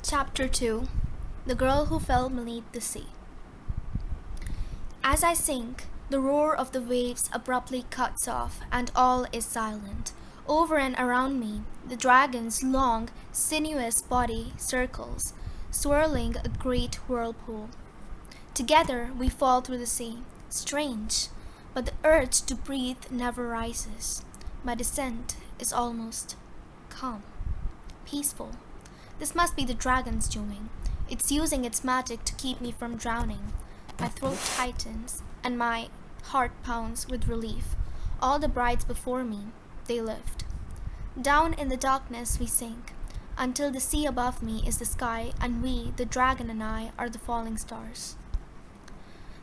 Chapter 2 The Girl Who Fell Beneath the Sea. As I sink, the roar of the waves abruptly cuts off, and all is silent. Over and around me, the dragon's long, sinuous body circles, swirling a great whirlpool. Together we fall through the sea. Strange, but the urge to breathe never rises. My descent is almost calm, peaceful. This must be the dragon's doing. It's using its magic to keep me from drowning. My throat tightens, and my heart pounds with relief. All the brides before me, they lift. Down in the darkness we sink, until the sea above me is the sky, and we, the dragon and I, are the falling stars.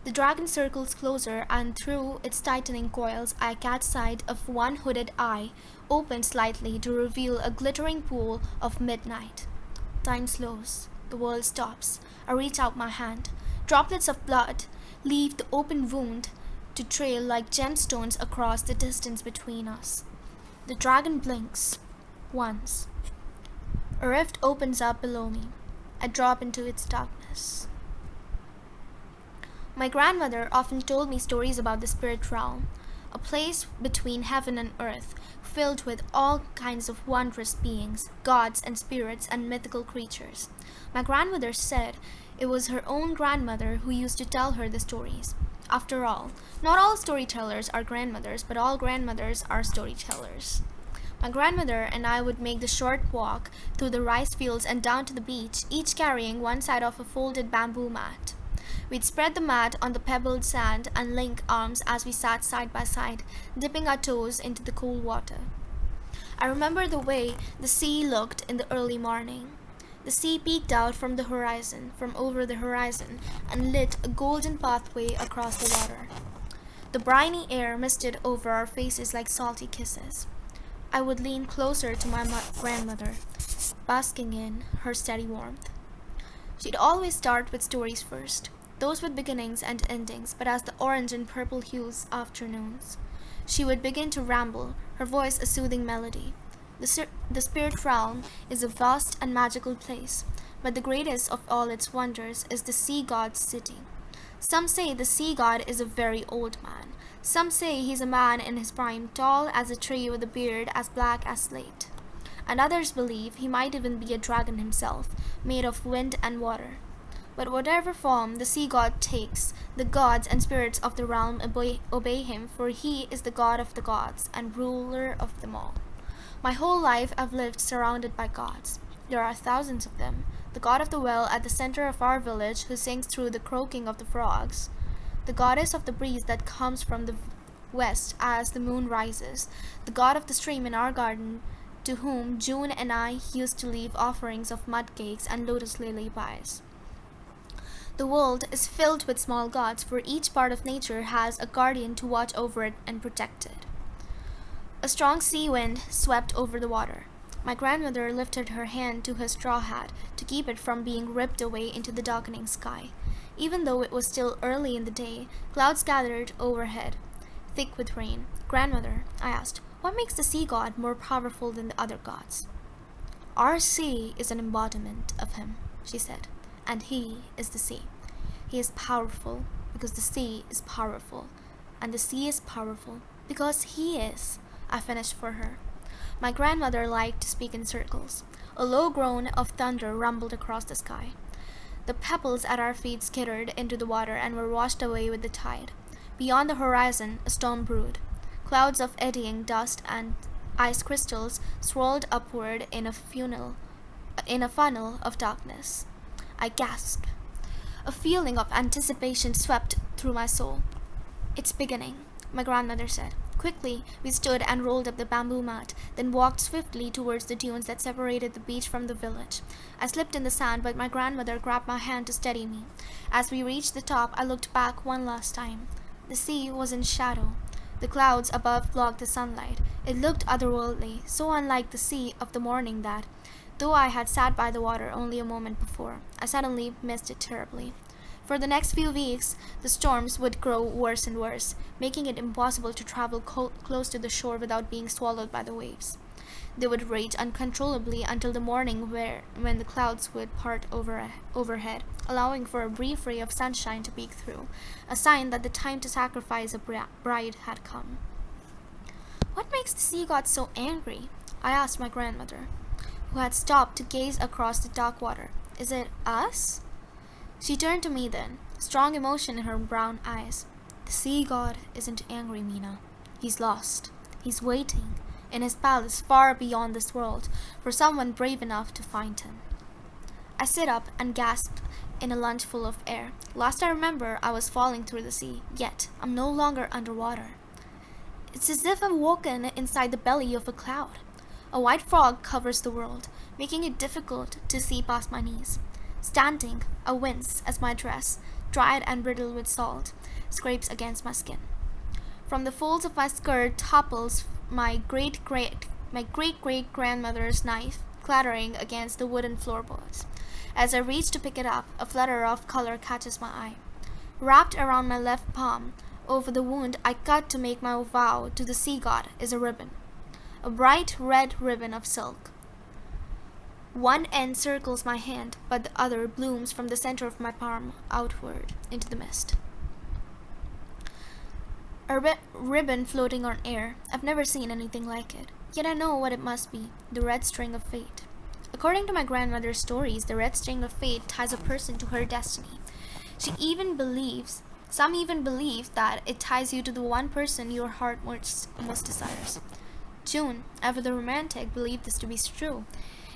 The dragon circles closer, and through its tightening coils I catch sight of one hooded eye, opened slightly to reveal a glittering pool of midnight. Time slows. The world stops. I reach out my hand. Droplets of blood leave the open wound to trail like gemstones across the distance between us. The dragon blinks once. A rift opens up below me. I drop into its darkness. My grandmother often told me stories about the spirit realm, a place between heaven and earth, filled with all kinds of wondrous beings, gods and spirits and mythical creatures. My grandmother said it was her own grandmother who used to tell her the stories. After all, not all storytellers are grandmothers, but all grandmothers are storytellers. My grandmother and I would make the short walk through the rice fields and down to the beach, each carrying one side of a folded bamboo mat. We'd spread the mat on the pebbled sand and link arms as we sat side by side, dipping our toes into the cool water. I remember the way the sea looked in the early morning. The sea peeked out from over the horizon, and lit a golden pathway across the water. The briny air misted over our faces like salty kisses. I would lean closer to my grandmother, basking in her steady warmth. She'd always start with stories first, those with beginnings and endings, but as the orange and purple hues afternoons. She would begin to ramble, her voice a soothing melody. The spirit realm is a vast and magical place, but the greatest of all its wonders is the sea god's city. Some say the sea god is a very old man. Some say he's a man in his prime, tall as a tree with a beard as black as slate. And others believe he might even be a dragon himself, made of wind and water. But whatever form the sea god takes, the gods and spirits of the realm obey him, for he is the god of the gods and ruler of them all. My whole life I've lived surrounded by gods. There are thousands of them. The god of the well at the center of our village who sings through the croaking of the frogs. The goddess of the breeze that comes from the west as the moon rises. The god of the stream in our garden to whom June and I used to leave offerings of mud cakes and lotus lily pies. The world is filled with small gods, for each part of nature has a guardian to watch over it and protect it. A strong sea wind swept over the water. My grandmother lifted her hand to her straw hat to keep it from being ripped away into the darkening sky. Even though it was still early in the day, clouds gathered overhead, thick with rain. Grandmother, I asked, what makes the sea god more powerful than the other gods? Our sea is an embodiment of him, she said, and he is the sea. He is powerful because the sea is powerful, and the sea is powerful because he is, I finished for her. My grandmother liked to speak in circles. A low groan of thunder rumbled across the sky. The pebbles at our feet skittered into the water and were washed away with the tide. Beyond the horizon, a storm brewed. Clouds of eddying dust and ice crystals swirled upward in a funnel of darkness. I gasped. A feeling of anticipation swept through my soul. It's beginning, my grandmother said. Quickly, we stood and rolled up the bamboo mat, then walked swiftly towards the dunes that separated the beach from the village. I slipped in the sand, but my grandmother grabbed my hand to steady me. As we reached the top, I looked back one last time. The sea was in shadow. The clouds above blocked the sunlight. It looked otherworldly, so unlike the sea of the morning that, though I had sat by the water only a moment before, I suddenly missed it terribly. For the next few weeks, the storms would grow worse and worse, making it impossible to travel close to the shore without being swallowed by the waves. They would rage uncontrollably until the morning when the clouds would part overhead, allowing for a brief ray of sunshine to peek through, a sign that the time to sacrifice a bride had come. "What makes the sea gods so angry?" I asked my grandmother, who had stopped to gaze across the dark water. "Is it us?" She turned to me then, strong emotion in her brown eyes. "The sea god isn't angry, Mina. He's lost. He's waiting in his palace far beyond this world for someone brave enough to find him." I sat up and gasped in a lungeful of air. Last I remember, I was falling through the sea, yet I'm no longer underwater. It's as if I've woken inside the belly of a cloud. A white fog covers the world, making it difficult to see past my knees. Standing, I wince as my dress, dried and brittle with salt, scrapes against my skin. From the folds of my skirt topples my great-great-grandmother's knife, clattering against the wooden floorboards. As I reach to pick it up, a flutter of color catches my eye. Wrapped around my left palm, over the wound I cut to make my vow to the sea god, is a ribbon. A bright red ribbon of silk. One end circles my hand, but the other blooms from the center of my palm outward into the mist. A ribbon floating on air. I've never seen anything like it. Yet I know what it must be, the red string of fate. According to my grandmother's stories, the red string of fate ties a person to her destiny. Some even believe that it ties you to the one person your heart most desires. June, ever the romantic, believed this to be true.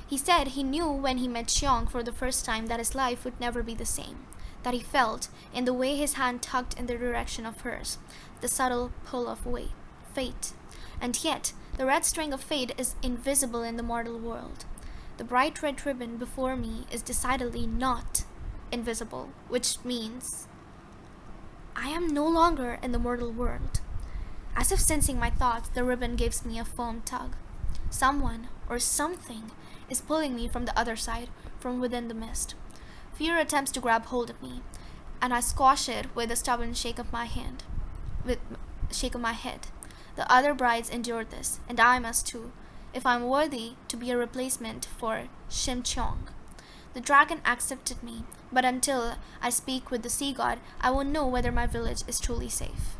He said he knew when he met Xiong for the first time that his life would never be the same, that he felt, in the way his hand tugged in the direction of hers, the subtle pull of fate. And yet, the red string of fate is invisible in the mortal world. The bright red ribbon before me is decidedly not invisible, which means I am no longer in the mortal world. As if sensing my thoughts, the ribbon gives me a firm tug. Someone or something is pulling me from the other side, from within the mist. Fear attempts to grab hold of me, and I squash it with a stubborn shake of my head. The other brides endured this, and I must too, if I am worthy to be a replacement for Shim Cheong. The dragon accepted me, but until I speak with the sea god, I won't know whether my village is truly safe.